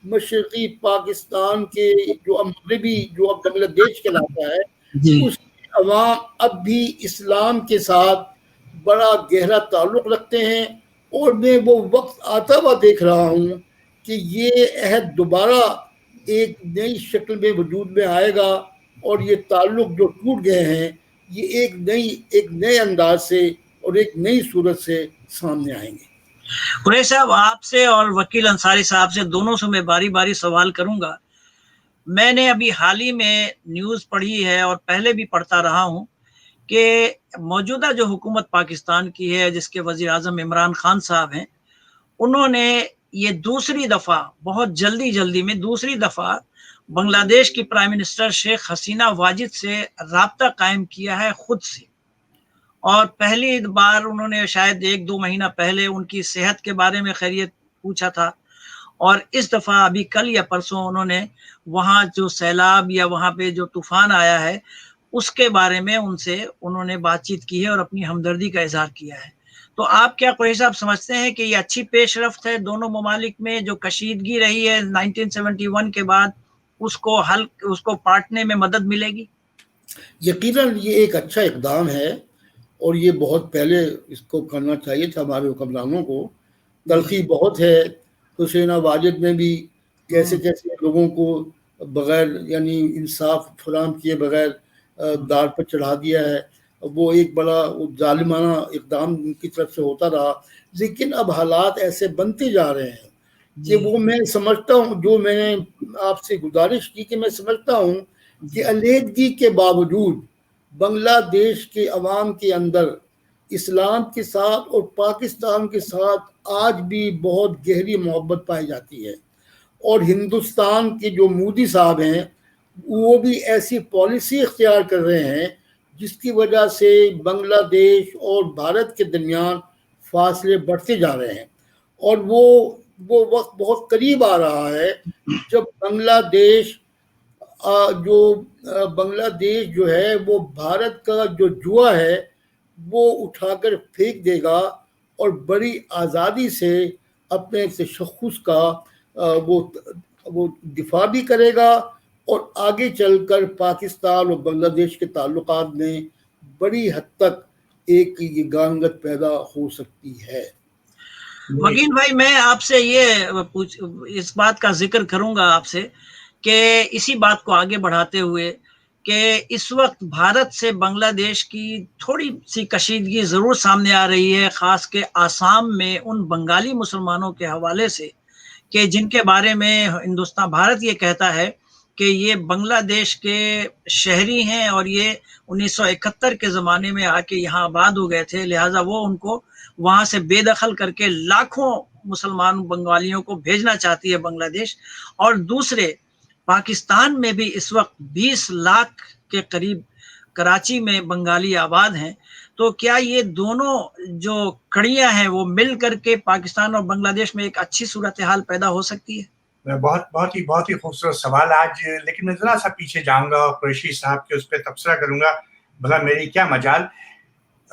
مشرقی پاکستان کے جو مغربی جو اب بنگلہ دیش کہلاتا ہے جی اس کے عوام اب بھی اسلام کے ساتھ بڑا گہرا تعلق رکھتے ہیں. اور میں وہ وقت آتا ہوا دیکھ رہا ہوں کہ یہ عہد دوبارہ ایک نئی شکل میں وجود میں آئے گا اور یہ تعلق جو ٹوٹ گئے ہیں یہ ایک نئے انداز سے اور ایک نئی صورت سے سامنے آئیں گے. قریش صاحب، آپ سے اور وکیل انصاری صاحب سے دونوں سے میں باری باری سوال کروں گا. میں نے ابھی حال ہی میں نیوز پڑھی ہے اور پہلے بھی پڑھتا رہا ہوں کہ موجودہ جو حکومت پاکستان کی ہے جس کے وزیر اعظم عمران خان صاحب ہیں، انہوں نے یہ دوسری دفعہ بہت جلدی میں دوسری دفعہ بنگلہ دیش کی پرائم منسٹر شیخ حسینہ واجد سے رابطہ قائم کیا ہے خود سے. اور پہلی بار انہوں نے شاید 1-2 مہینہ پہلے ان کی صحت کے بارے میں خیریت پوچھا تھا، اور اس دفعہ ابھی کل یا پرسوں انہوں نے وہاں جو سیلاب یا وہاں پہ جو طوفان آیا ہے اس کے بارے میں ان سے انہوں نے بات چیت کی ہے اور اپنی ہمدردی کا اظہار کیا ہے. تو آپ کیا قریش صاحب سمجھتے ہیں کہ یہ اچھی پیش رفت ہے دونوں ممالک میں جو کشیدگی رہی ہے 1971 کے بعد اس کو پاٹنے میں مدد ملے گی؟ یقیناً یہ ایک اچھا اقدام ہے اور یہ بہت پہلے اس کو کرنا چاہیے تھا ہمارے حکمرانوں کو. تلخی بہت ہے حسینہ واجد میں بھی کیسے لوگوں کو بغیر یعنی انصاف فراہم کیے بغیر دار پر چڑھا دیا ہے. وہ ایک بڑا ظالمانہ اقدام ان کی طرف سے ہوتا رہا، لیکن اب حالات ایسے بنتے جا رہے ہیں کہ وہ میں سمجھتا ہوں، جو میں نے آپ سے گزارش کی کہ میں سمجھتا ہوں کہ علیحدگی کے باوجود بنگلہ دیش کے عوام کے اندر اسلام کے ساتھ اور پاکستان کے ساتھ آج بھی بہت گہری محبت پائی جاتی ہے. اور ہندوستان کے جو مودی صاحب ہیں وہ بھی ایسی پالیسی اختیار کر رہے ہیں جس کی وجہ سے بنگلہ دیش اور بھارت کے درمیان فاصلے بڑھتے جا رہے ہیں. اور وہ وقت بہت قریب آ رہا ہے جب بنگلہ دیش جو ہے وہ بھارت کا جو جوا ہے وہ اٹھا کر پھینک دے گا اور بڑی آزادی سے اپنے تشخص کا وہ دفاع بھی کرے گا اور آگے چل کر پاکستان اور بنگلہ دیش کے تعلقات میں بڑی حد تک ایک یہ گانگت پیدا ہو سکتی ہے. وکیل بھائی، میں آپ سے اس بات کا ذکر کروں گا آپ سے کہ اسی بات کو آگے بڑھاتے ہوئے کہ اس وقت بھارت سے بنگلہ دیش کی تھوڑی سی کشیدگی ضرور سامنے آ رہی ہے، خاص کے آسام میں ان بنگالی مسلمانوں کے حوالے سے کہ جن کے بارے میں بھارت یہ کہتا ہے کہ یہ بنگلہ دیش کے شہری ہیں اور یہ 1971 کے زمانے میں آ کے یہاں آباد ہو گئے تھے، لہٰذا وہ ان کو وہاں سے بے دخل کر کے لاکھوں مسلمان بنگالیوں کو بھیجنا چاہتی ہے بنگلہ دیش. اور دوسرے پاکستان میں بھی اس وقت 20 لاکھ کے قریب کراچی میں بنگالی آباد ہیں. تو کیا یہ دونوں جو کڑیاں ہیں وہ مل کر کے پاکستان اور بنگلہ دیش میں ایک اچھی صورتحال پیدا ہو سکتی ہے؟ بہت ہی خوبصورت سوال آج، لیکن میں ذرا سا پیچھے جاؤں گا اور قریشی صاحب کے اس پہ تبصرہ کروں گا. بھلا میری کیا مجال.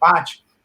5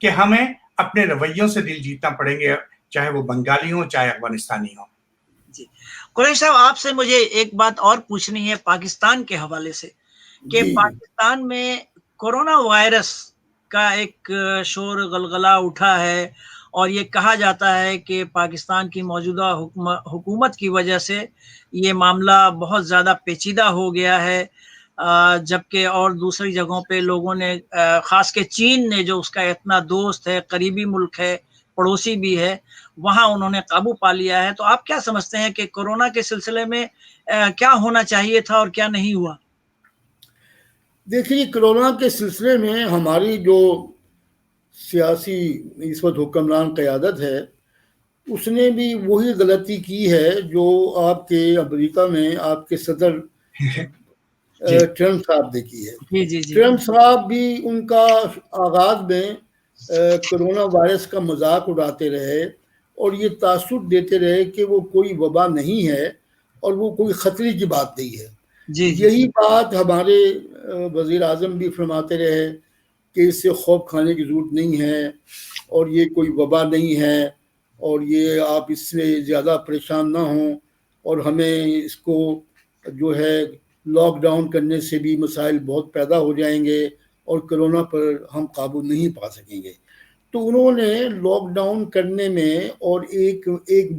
کہ ہمیں اپنے رویوں سے دل جیتنا پڑیں گے، چاہے وہ بنگالی ہوں چاہے افغانستانی ہوں۔ جی قریش صاحب، آپ سے مجھے ایک بات اور پوچھنی ہے پاکستان کے حوالے سے کہ جی پاکستان میں کورونا وائرس کا ایک شور غلغلہ اٹھا ہے اور یہ کہا جاتا ہے کہ پاکستان کی موجودہ حکومت کی وجہ سے یہ معاملہ بہت زیادہ پیچیدہ ہو گیا ہے، جبکہ اور دوسری جگہوں پہ لوگوں نے خاص کے چین نے جو اس کا اتنا دوست ہے، قریبی ملک ہے، پڑوسی بھی ہے، وہاں انہوں نے قابو پا لیا ہے۔ تو آپ کیا سمجھتے ہیں کہ کورونا کے سلسلے میں کیا ہونا چاہیے تھا اور کیا نہیں ہوا؟ دیکھیے، کرونا کے سلسلے میں ہماری جو سیاسی اس وقت حکمران قیادت ہے، اس نے بھی وہی غلطی کی ہے جو آپ کے امریکہ میں آپ کے صدر ٹرمپ صاحب نے کی ہے۔ جی جی جی ٹرمپ صاحب بھی ان کا آغاز میں کرونا وائرس کا مذاق اڑاتے رہے اور یہ تاثر دیتے رہے کہ وہ کوئی وبا نہیں ہے اور وہ کوئی خطرے کی بات نہیں ہے۔ جی جی یہی بات ہمارے وزیر اعظم بھی فرماتے رہے کہ اس سے خوف کھانے کی ضرورت نہیں ہے اور یہ کوئی وبا نہیں ہے اور یہ آپ اس سے زیادہ پریشان نہ ہوں، اور ہمیں اس کو جو ہے لاک ڈاؤن کرنے سے بھی مسائل بہت پیدا ہو جائیں گے اور کرونا پر ہم قابو نہیں پا سکیں گے۔ تو انہوں نے لاک ڈاؤن کرنے میں اور ایک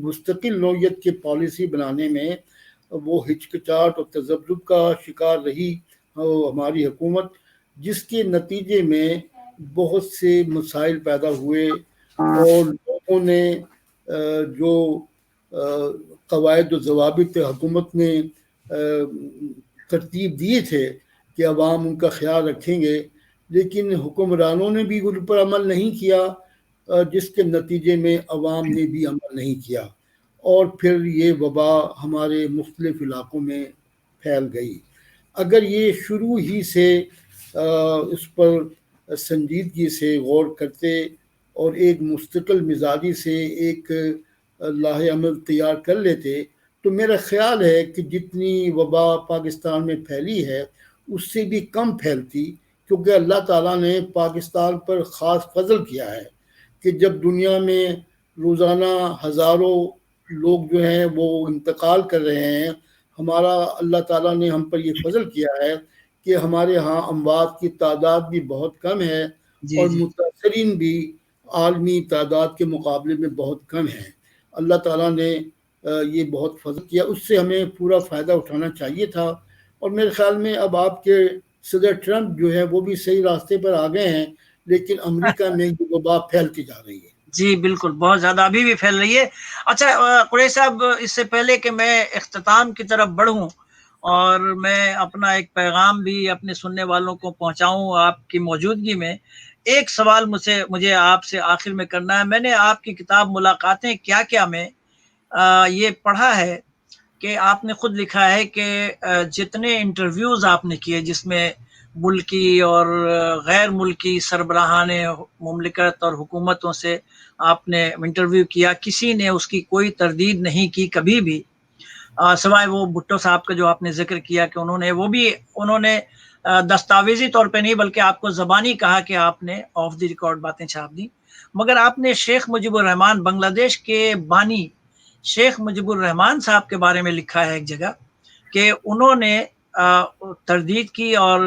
مستقل نوعیت کی پالیسی بنانے میں وہ ہچکچاہٹ اور تذبذب کا شکار رہی ہماری حکومت، جس کے نتیجے میں بہت سے مسائل پیدا ہوئے اور لوگوں نے جو قواعد و ضوابط حکومت نے ترتیب دیے تھے کہ عوام ان کا خیال رکھیں گے، لیکن حکمرانوں نے بھی ان پر عمل نہیں کیا، جس کے نتیجے میں عوام نے بھی عمل نہیں کیا اور پھر یہ وبا ہمارے مختلف علاقوں میں پھیل گئی۔ اگر یہ شروع ہی سے اس پر سنجیدگی سے غور کرتے اور ایک مستقل مزاجی سے ایک لاہ عمل تیار کر لیتے تو میرا خیال ہے کہ جتنی وبا پاکستان میں پھیلی ہے اس سے بھی کم پھیلتی، کیونکہ اللہ تعالیٰ نے پاکستان پر خاص فضل کیا ہے کہ جب دنیا میں روزانہ ہزاروں لوگ جو ہیں وہ انتقال کر رہے ہیں، ہمارا اللہ تعالیٰ نے ہم پر یہ فضل کیا ہے کہ ہمارے ہاں اموات کی تعداد بھی بہت کم ہے جی اور جی متاثرین بھی عالمی تعداد کے مقابلے میں بہت کم ہیں۔ اللہ تعالیٰ نے یہ بہت فضل کیا، اس سے ہمیں پورا فائدہ اٹھانا چاہیے تھا، اور میرے خیال میں اب آپ کے صدر ٹرمپ جو ہے وہ بھی صحیح راستے پر آ گئے ہیں، لیکن امریکہ میں یہ وبا پھیلتی جا رہی ہے۔ جی بالکل، بہت زیادہ ابھی بھی پھیل رہی ہے۔ اچھا قریش صاحب، اس سے پہلے کہ میں اختتام کی طرف بڑھوں اور میں اپنا ایک پیغام بھی اپنے سننے والوں کو پہنچاؤں آپ کی موجودگی میں، ایک سوال مجھے آپ سے آخر میں کرنا ہے۔ میں نے آپ کی کتاب ملاقاتیں کیا کیا میں یہ پڑھا ہے کہ آپ نے خود لکھا ہے کہ جتنے انٹرویوز آپ نے کیے جس میں ملکی اور غیر ملکی سربراہان مملکت اور حکومتوں سے آپ نے انٹرویو کیا، کسی نے اس کی کوئی تردید نہیں کی کبھی بھی، سوائے وہ بھٹو صاحب کا جو آپ نے ذکر کیا کہ انہوں نے دستاویزی طور پہ نہیں بلکہ آپ کو زبانی کہا کہ آپ نے آف دی ریکارڈ باتیں چھاپ دی، مگر آپ نے شیخ مجیب الرحمان، بنگلہ دیش کے بانی شیخ مجیب الرحمان صاحب کے بارے میں لکھا ہے ایک جگہ کہ انہوں نے تردید کی اور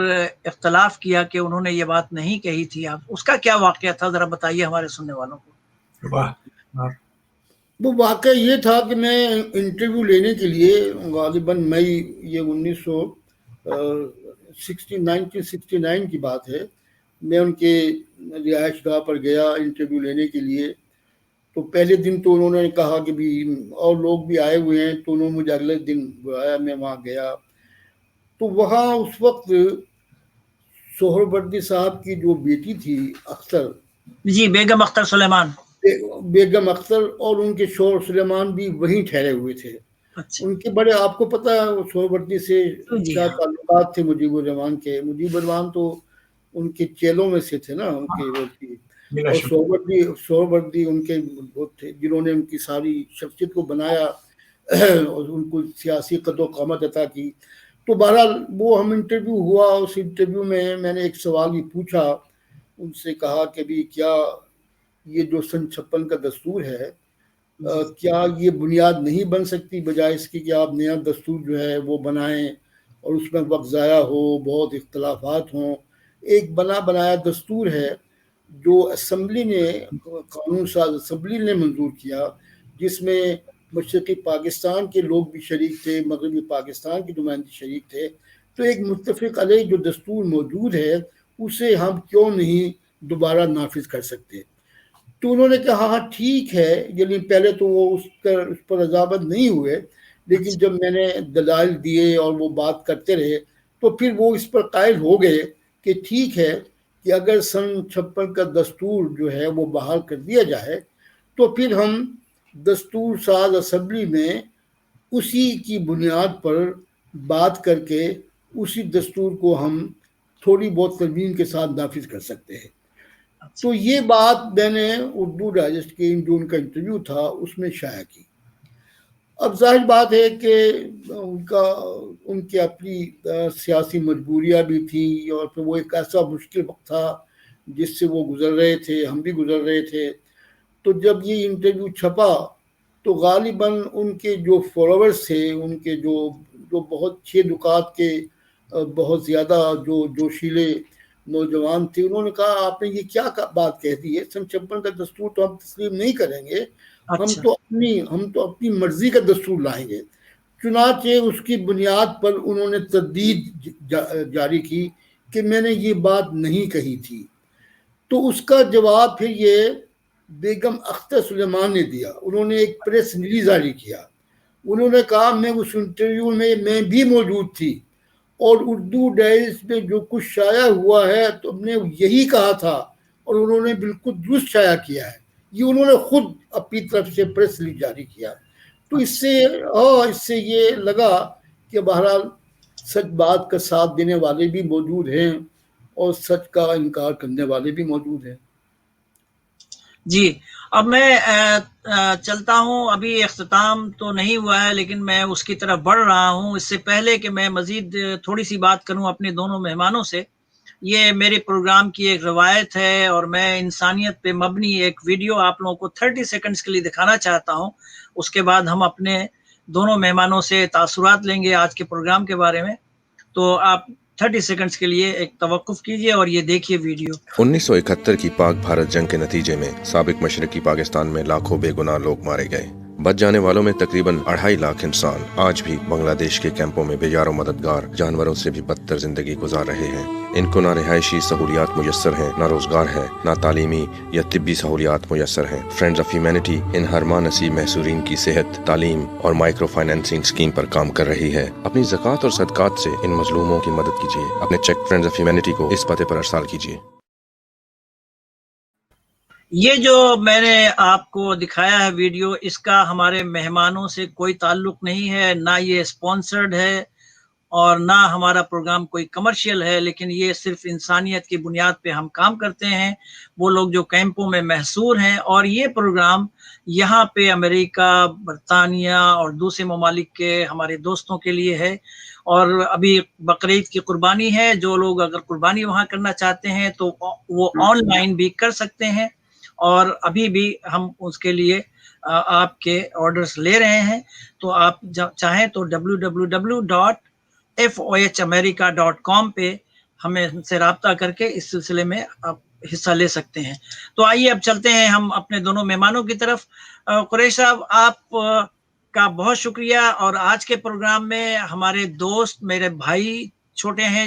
اختلاف کیا کہ انہوں نے یہ بات نہیں کہی تھی۔ آپ اس کا کیا واقعہ تھا، ذرا بتائیے ہمارے سننے والوں کو۔ وہ واقعہ یہ تھا کہ میں انٹرویو لینے کے لیے غالباً مئی، یہ 1969 کی بات ہے، میں ان کے رہائش گاہ پر گیا انٹرویو لینے کے لیے۔ تو پہلے دن تو انہوں نے کہا کہ بھی اور لوگ بھی آئے ہوئے ہیں، تو انہوں نے مجھے اگلے دن بلایا، میں وہاں گیا تو وہاں اس وقت سہروردی صاحب کی جو بیٹی تھی اختر، جی بیگم اختر سلیمان، بیگم اختر اور ان کے شوہر سلیمان بھی وہیں ٹھہرے ہوئے تھے۔ اچھا ان کے بڑے، آپ کو پتہ ہے سہروردی سے جی کیا ہاں، تعلقات تھے مجیب الرحمان کے۔ مجیب الرحمان تو ان کے چیلوں میں سے تھے نا، ان کے وہ تھی، اور سہروردی ان کے وہ تھے جنہوں نے ان کی ساری شخصیت کو بنایا اور ان کو سیاسی قد و قامت عطا کی۔ تو بہرحال وہ ہم انٹرویو ہوا، اس انٹرویو میں میں نے ایک سوال بھی پوچھا، ان سے کہا کہ بھی کیا یہ جو سن 56 کا دستور ہے کیا یہ بنیاد نہیں بن سکتی بجائے اس کی کہ آپ نیا دستور جو ہے وہ بنائیں اور اس میں وقت ضائع ہو، بہت اختلافات ہوں. ایک بنا بنایا دستور ہے جو اسمبلی نے، قانون ساز اسمبلی نے منظور کیا، جس میں مشرقی پاکستان کے لوگ بھی شریک تھے، مغربی پاکستان کے نمائندے شریک تھے. تو ایک متفق علیہ جو دستور موجود ہے اسے ہم کیوں نہیں دوبارہ نافذ کر سکتے؟ تو انہوں نے کہا ہاں ٹھیک ہے. یعنی پہلے تو وہ اس پر رضامند نہیں ہوئے، لیکن جب میں نے دلائل دیے اور وہ بات کرتے رہے تو پھر وہ اس پر قائل ہو گئے کہ ٹھیک ہے کہ اگر سن 56 کا دستور جو ہے وہ بحال کر دیا جائے تو پھر ہم دستور ساز اسمبلی میں اسی کی بنیاد پر بات کر کے اسی دستور کو ہم تھوڑی بہت ترمیم کے ساتھ نافذ کر سکتے ہیں. تو یہ بات میں نے اردو ڈائجسٹ کے جو ان کا انٹرویو تھا اس میں شائع کی. اب ظاہر بات ہے کہ ان کی اپنی سیاسی مجبوریاں بھی تھیں اور پھر وہ ایک ایسا مشکل وقت تھا جس سے وہ گزر رہے تھے، ہم بھی گزر رہے تھے. تو جب یہ انٹرویو چھپا تو غالباً ان کے جو فالوورز تھے، ان کے جو بہت 6 نکات کے بہت زیادہ جو جوشیلے نوجوان تھے، انہوں نے کہا آپ نے یہ کیا بات کہہ دی ہے، سن 56 کا دستور تو ہم تسلیم نہیں کریں گے، ہم تو اپنی مرضی کا دستور لائیں گے. چنانچہ اس کی بنیاد پر انہوں نے تردید جاری کی کہ میں نے یہ بات نہیں کہی تھی. تو اس کا جواب پھر یہ بیگم اختر سلیمان نے دیا. انہوں نے ایک پریس ریلیز جاری کیا. انہوں نے کہا میں اس انٹرویو میں بھی موجود تھی اور اردو ڈائجسٹ میں جو کچھ شائع ہوا ہے تو ہم نے یہی کہا تھا اور انہوں نے بالکل درست شائع کیا ہے. یہ انہوں نے خود اپنی طرف سے پریس ریلیز جاری کیا. تو اس سے یہ لگا کہ بہرحال سچ بات کا ساتھ دینے والے بھی موجود ہیں اور سچ کا انکار کرنے والے بھی موجود ہیں. جی اب میں چلتا ہوں. ابھی اختتام تو نہیں ہوا ہے لیکن میں اس کی طرف بڑھ رہا ہوں. اس سے پہلے کہ میں مزید تھوڑی سی بات کروں اپنے دونوں مہمانوں سے، یہ میرے پروگرام کی ایک روایت ہے اور میں انسانیت پہ مبنی ایک ویڈیو آپ لوگوں کو 30 سیکنڈز کے لیے دکھانا چاہتا ہوں. اس کے بعد ہم اپنے دونوں مہمانوں سے تاثرات لیں گے آج کے پروگرام کے بارے میں. تو آپ 30 سیکنڈز کے لیے ایک توقف کیجئے اور یہ دیکھیے ویڈیو. 1971 کی پاک بھارت جنگ کے نتیجے میں سابق مشرقی پاکستان میں لاکھوں بے گناہ لوگ مارے گئے. بچ جانے والوں میں تقریباً 2.5 لاکھ انسان آج بھی بنگلہ دیش کے کیمپوں میں بے یار و مددگار جانوروں سے بھی بدتر زندگی گزار رہے ہیں. ان کو نہ رہائشی سہولیات میسر ہیں، نہ روزگار ہے، نہ تعلیمی یا طبی سہولیات میسر ہیں. فرینڈز آف ہیومینٹی ان ہر ماہ نصیب محصورین کی صحت، تعلیم اور مائکرو فائنینسنگ اسکیم پر کام کر رہی ہے. اپنی زکوٰۃ اور صدقات سے ان مظلوموں کی مدد کیجیے. اپنے چیک فرینڈز آف ہیومینٹی کو اس پتے پر ارسال کیجیے. یہ جو میں نے آپ کو دکھایا ہے ویڈیو، اس کا ہمارے مہمانوں سے کوئی تعلق نہیں ہے، نہ یہ اسپانسرڈ ہے اور نہ ہمارا پروگرام کوئی کمرشل ہے، لیکن یہ صرف انسانیت کی بنیاد پہ ہم کام کرتے ہیں. وہ لوگ جو کیمپوں میں محصور ہیں، اور یہ پروگرام یہاں پہ امریکہ، برطانیہ اور دوسرے ممالک کے ہمارے دوستوں کے لیے ہے. اور ابھی بقرعید کی قربانی ہے، جو لوگ اگر قربانی وہاں کرنا چاہتے ہیں تو وہ آن لائن بھی کر سکتے ہیں. اور ابھی بھی ہم اس کے لیے آپ کے آرڈرز لے رہے ہیں. تو آپ چاہیں تو www.fohamerica.com پہ ہمیں سے رابطہ کر کے اس سلسلے میں آپ حصہ لے سکتے ہیں. تو آئیے اب چلتے ہیں ہم اپنے دونوں مہمانوں کی طرف. قریش صاحب، آپ کا بہت شکریہ. اور آج کے پروگرام میں ہمارے دوست، میرے بھائی چھوٹے ہیں،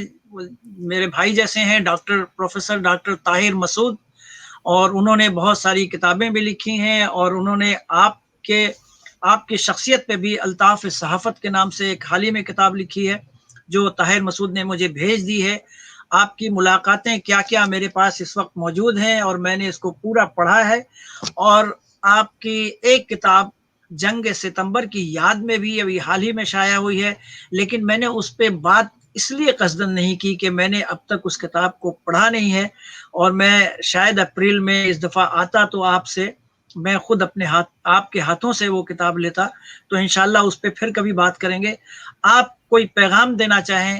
میرے بھائی جیسے ہیں، پروفیسر ڈاکٹر طاہر مسعود، اور انہوں نے بہت ساری کتابیں بھی لکھی ہیں، اور انہوں نے آپ کی شخصیت پہ بھی الطاف صحافت کے نام سے ایک حال ہی میں کتاب لکھی ہے جو طاہر مسعود نے مجھے بھیج دی ہے. آپ کی ملاقاتیں کیا کیا میرے پاس اس وقت موجود ہیں اور میں نے اس کو پورا پڑھا ہے. اور آپ کی ایک کتاب جنگ ستمبر کی یاد میں بھی ابھی حال ہی میں شائع ہوئی ہے، لیکن میں نے اس پہ بات اس لیے قصدن نہیں کی کہ میں نے اب تک اس کتاب کو پڑھا نہیں ہے، اور میں شاید اپریل میں اس دفعہ آتا تو میں خود اپنے آپ کے ہاتھوں سے وہ کتاب لیتا. تو انشاءاللہ اس پہ پھر کبھی بات کریں گے. آپ کوئی پیغام دینا چاہیں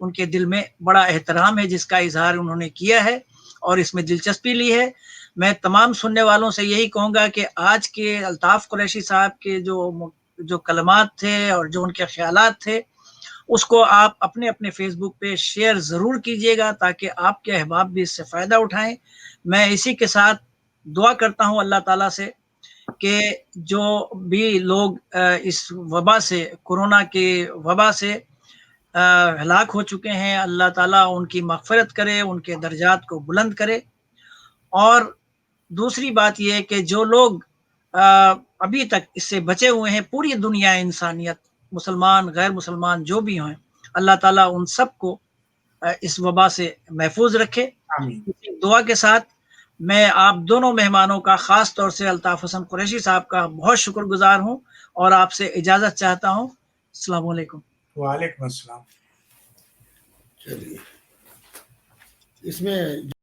ان کے دل میں بڑا احترام ہے جس کا اظہار انہوں نے کیا ہے اور اس میں دلچسپی لی ہے۔ میں تمام سننے والوں سے یہی کہوں گا کہ آج کے الطاف قریشی صاحب کے جو کلمات تھے اور جو ان کے خیالات تھے اس کو آپ اپنے اپنے فیس بک پہ شیئر ضرور کیجئے گا تاکہ آپ کے احباب بھی اس سے فائدہ اٹھائیں۔ میں اسی کے ساتھ دعا کرتا ہوں اللہ تعالیٰ سے کہ جو بھی لوگ اس وبا سے، کورونا کے وبا سے ہلاک ہو چکے ہیں، اللہ تعالیٰ ان کی مغفرت کرے، ان کے درجات کو بلند کرے۔ اور دوسری بات یہ ہے کہ جو لوگ ابھی تک اس سے بچے ہوئے ہیں، پوری دنیا انسانیت، مسلمان غیر مسلمان جو بھی ہیں، اللہ تعالیٰ ان سب کو اس وبا سے محفوظ رکھے۔ آمین۔ دعا کے ساتھ میں آپ دونوں مہمانوں کا، خاص طور سے الطاف حسن قریشی صاحب کا بہت شکر گزار ہوں اور آپ سے اجازت چاہتا ہوں۔ السلام علیکم۔ وعلیکم السلام۔ چلیے اس میں